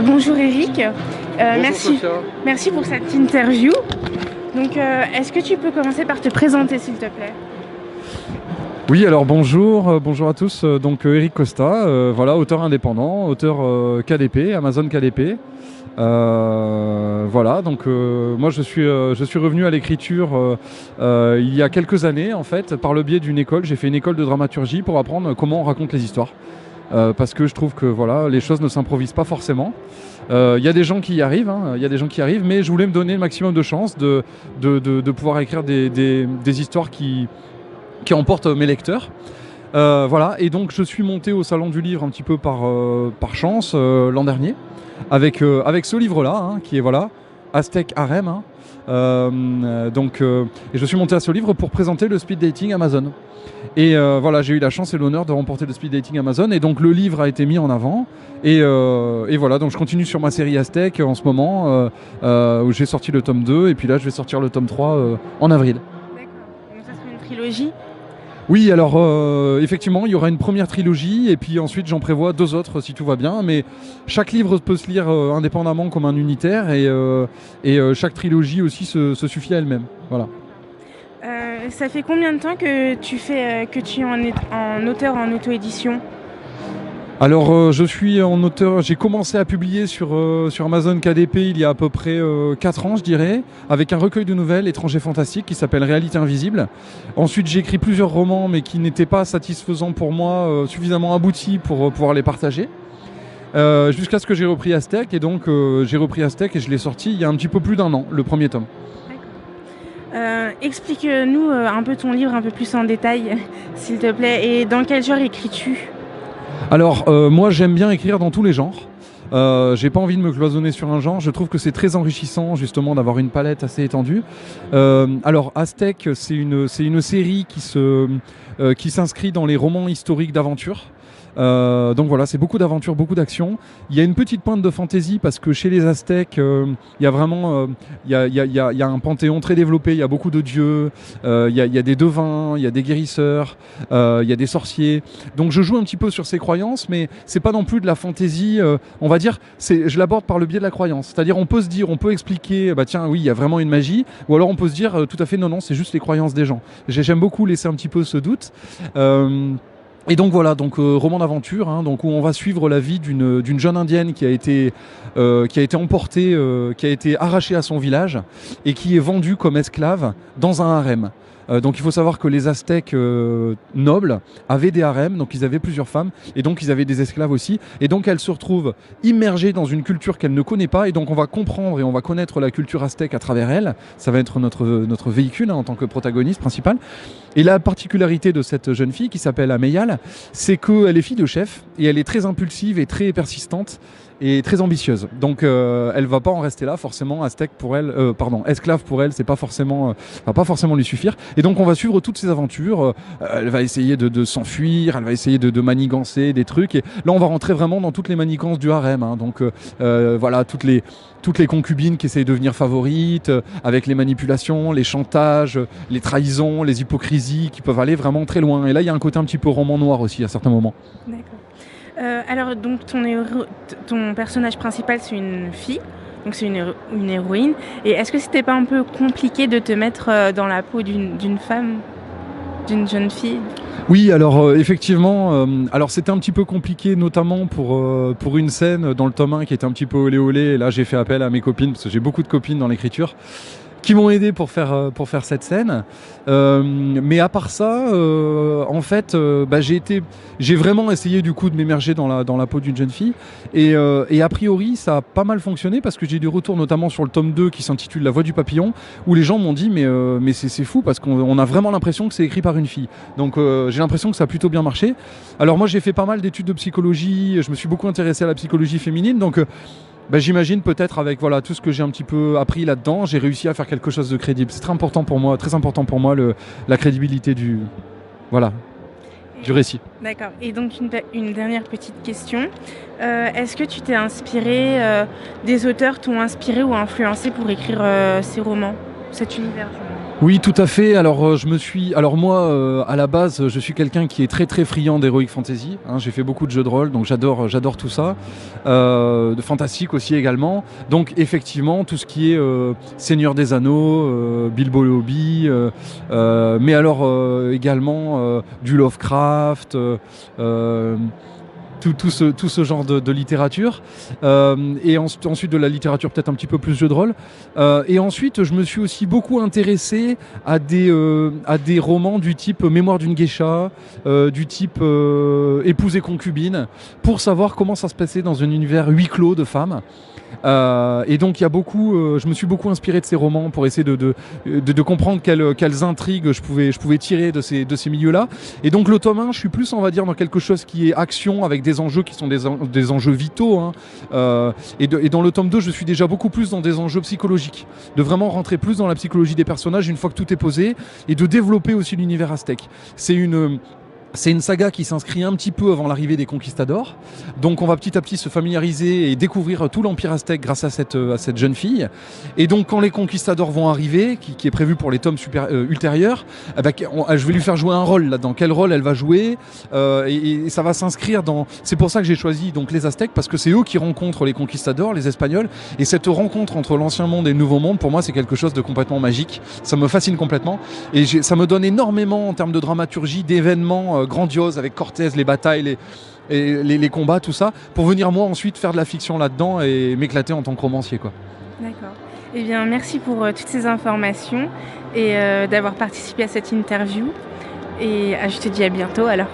Bonjour Eric, Bonjour Sophia. merci pour cette interview. Donc, est-ce que tu peux commencer par te présenter s'il te plaît? Oui, alors bonjour à tous. Donc Eric Costa, voilà, auteur indépendant, auteur KDP, Amazon KDP. Voilà, donc moi je suis revenu à l'écriture il y a quelques années en fait, par le biais d'une école. J'ai fait une école de dramaturgie pour apprendre comment on raconte les histoires. Parce que je trouve que voilà, les choses ne s'improvisent pas forcément. Il y a des gens qui y arrivent, hein, y a des gens qui y arrivent, mais je voulais me donner le maximum de chances de pouvoir écrire des histoires qui emportent mes lecteurs. Voilà, et donc je suis monté au Salon du Livre un petit peu par chance l'an dernier, avec ce livre-là, hein, qui est voilà, Aztèque Harem. Hein. Et je suis monté à ce livre pour présenter le speed dating Amazon. Et voilà, j'ai eu la chance et l'honneur de remporter le speed dating Amazon. Et donc le livre a été mis en avant. Et voilà, donc je continue sur ma série Aztèque en ce moment, où j'ai sorti le tome 2. Et puis là, je vais sortir le tome 3 en avril. D'accord, donc ça serait une trilogie? Oui, alors effectivement, il y aura une première trilogie. Et puis ensuite, j'en prévois 2 autres si tout va bien. Mais chaque livre peut se lire indépendamment comme un unitaire. Et chaque trilogie aussi se suffit à elle-même. Voilà. Ça fait combien de temps que tu es en auteur en auto-édition? Alors je suis en auteur, j'ai commencé à publier sur Amazon KDP il y a à peu près 4 ans je dirais, avec un recueil de nouvelles étrangers fantastiques qui s'appelle Réalité Invisible. Ensuite j'ai écrit plusieurs romans mais qui n'étaient pas satisfaisants pour moi, suffisamment aboutis pour pouvoir les partager. Jusqu'à ce que j'ai repris Aztèque et donc j'ai repris Aztèque et je l'ai sorti il y a un petit peu plus d'1 an, le premier tome. Explique-nous un peu ton livre un peu plus en détail, s'il te plaît, et dans quel genre écris-tu? Alors moi j'aime bien écrire dans tous les genres. J'ai pas envie de me cloisonner sur un genre. Je trouve que c'est très enrichissant justement d'avoir une palette assez étendue. Alors Aztèque, c'est une série qui s'inscrit dans les romans historiques d'aventure. Donc voilà, c'est beaucoup d'aventures, beaucoup d'action. Il y a une petite pointe de fantaisie parce que chez les Aztèques, il y a vraiment il y a un panthéon très développé, il y a beaucoup de dieux, il y a des devins, il y a des guérisseurs, il y a des sorciers. Donc je joue un petit peu sur ces croyances, mais c'est pas non plus de la fantaisie, on va dire, je l'aborde par le biais de la croyance. C'est-à-dire on peut se dire, on peut expliquer, bah tiens, oui, il y a vraiment une magie, ou alors on peut se dire tout à fait non, c'est juste les croyances des gens. J'aime beaucoup laisser un petit peu ce doute. Et donc voilà, roman d'aventure, hein, donc où on va suivre la vie d'une jeune indienne qui a été emportée, qui a été arrachée à son village et qui est vendue comme esclave dans un harem. Donc il faut savoir que les Aztèques nobles avaient des harems, donc ils avaient plusieurs femmes et donc ils avaient des esclaves aussi. Et donc elle se retrouve immergée dans une culture qu'elle ne connaît pas et donc on va comprendre et on va connaître la culture aztèque à travers elle. Ça va être notre véhicule hein, en tant que protagoniste principal. Et la particularité de cette jeune fille qui s'appelle Ameyal, c'est qu'elle est fille de chef et elle est très impulsive et très persistante et très ambitieuse. Donc elle va pas en rester là forcément. Esclave pour elle, c'est pas forcément, va pas forcément lui suffire. Et donc on va suivre toutes ses aventures. Elle va essayer de s'enfuir, elle va essayer de manigancer des trucs. Et là on va rentrer vraiment dans toutes les manigances du harem. Hein. Donc voilà toutes les concubines qui essayent de devenir favorites, avec les manipulations, les chantages, les trahisons, les hypocrisies qui peuvent aller vraiment très loin. Et là il y a un côté un petit peu roman noir aussi à certains moments. D'accord. Alors, donc, ton personnage principal, c'est une fille, donc c'est une héroïne. Et est-ce que c'était pas un peu compliqué de te mettre dans la peau d'une femme, d'une jeune fille? Oui, alors effectivement, alors c'était un petit peu compliqué, notamment pour une scène dans le tome 1 qui était un petit peu olé olé. Et là, j'ai fait appel à mes copines, parce que j'ai beaucoup de copines dans l'écriture, qui m'ont aidé pour faire cette scène. Mais à part ça, en fait, j'ai vraiment essayé du coup de m'émerger dans la peau d'une jeune fille. Et a priori, ça a pas mal fonctionné parce que j'ai eu des retours notamment sur le tome 2 qui s'intitule La Voix du Papillon, où les gens m'ont dit mais c'est fou parce qu'on a vraiment l'impression que c'est écrit par une fille. Donc j'ai l'impression que ça a plutôt bien marché. Alors moi j'ai fait pas mal d'études de psychologie, je me suis beaucoup intéressé à la psychologie féminine, donc j'imagine peut-être avec voilà, tout ce que j'ai un petit peu appris là-dedans, j'ai réussi à faire quelque chose de crédible. C'est très important pour moi la crédibilité du récit. D'accord. Et donc une dernière petite question. Est-ce que tu t'es inspiré, des auteurs t'ont inspiré ou influencé pour écrire ces romans, cet univers du roman? Oui, tout à fait. Alors, alors moi, à la base, je suis quelqu'un qui est très très friand d'Heroic Fantasy. Hein. J'ai fait beaucoup de jeux de rôle, donc j'adore tout ça. De fantastique aussi également. Donc, effectivement, tout ce qui est Seigneur des Anneaux, Bilbo le Hobbit, mais alors également du Lovecraft. Tout ce genre de littérature et ensuite de la littérature peut-être un petit peu plus jeu de rôle et ensuite je me suis aussi beaucoup intéressé à des romans du type Mémoire d'une geisha, du type Épouse et concubine, pour savoir comment ça se passait dans un univers huis clos de femmes. Et donc il y a beaucoup, je me suis beaucoup inspiré de ces romans pour essayer de comprendre quelles intrigues je pouvais tirer de ces milieux-là. Et donc le tome 1, je suis plus, on va dire, dans quelque chose qui est action, avec des enjeux qui sont des enjeux vitaux. Hein. Et dans le tome 2, je suis déjà beaucoup plus dans des enjeux psychologiques, de vraiment rentrer plus dans la psychologie des personnages une fois que tout est posé, et de développer aussi l'univers aztèque. C'est une saga qui s'inscrit un petit peu avant l'arrivée des conquistadors. Donc on va petit à petit se familiariser et découvrir tout l'Empire aztèque grâce à cette jeune fille. Et donc quand les conquistadors vont arriver, qui est prévu pour les tomes ultérieurs, je vais lui faire jouer un rôle là-dedans. Quel rôle elle va jouer et ça va s'inscrire dans... C'est pour ça que j'ai choisi donc les Aztèques, parce que c'est eux qui rencontrent les conquistadors, les Espagnols. Et cette rencontre entre l'Ancien Monde et le Nouveau Monde, pour moi, c'est quelque chose de complètement magique. Ça me fascine complètement. Et ça me donne énormément en termes de dramaturgie, d'événements grandiose avec Cortés, les batailles, les combats, tout ça, pour venir moi ensuite faire de la fiction là-dedans et m'éclater en tant que romancier, quoi. D'accord. Eh bien, merci pour toutes ces informations et d'avoir participé à cette interview. Et je te dis à bientôt alors.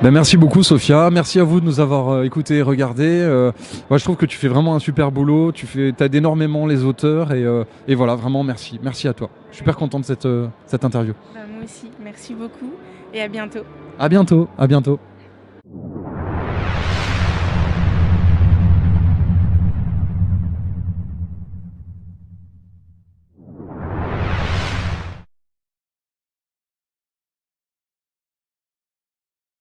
Ben merci beaucoup Sophia, merci à vous de nous avoir écoutés et regardés. Moi je trouve que tu fais vraiment un super boulot, t'aides énormément les auteurs et voilà, vraiment merci. Merci à toi. Je suis super content de cette interview. Moi aussi, merci beaucoup et à bientôt. À bientôt, à bientôt.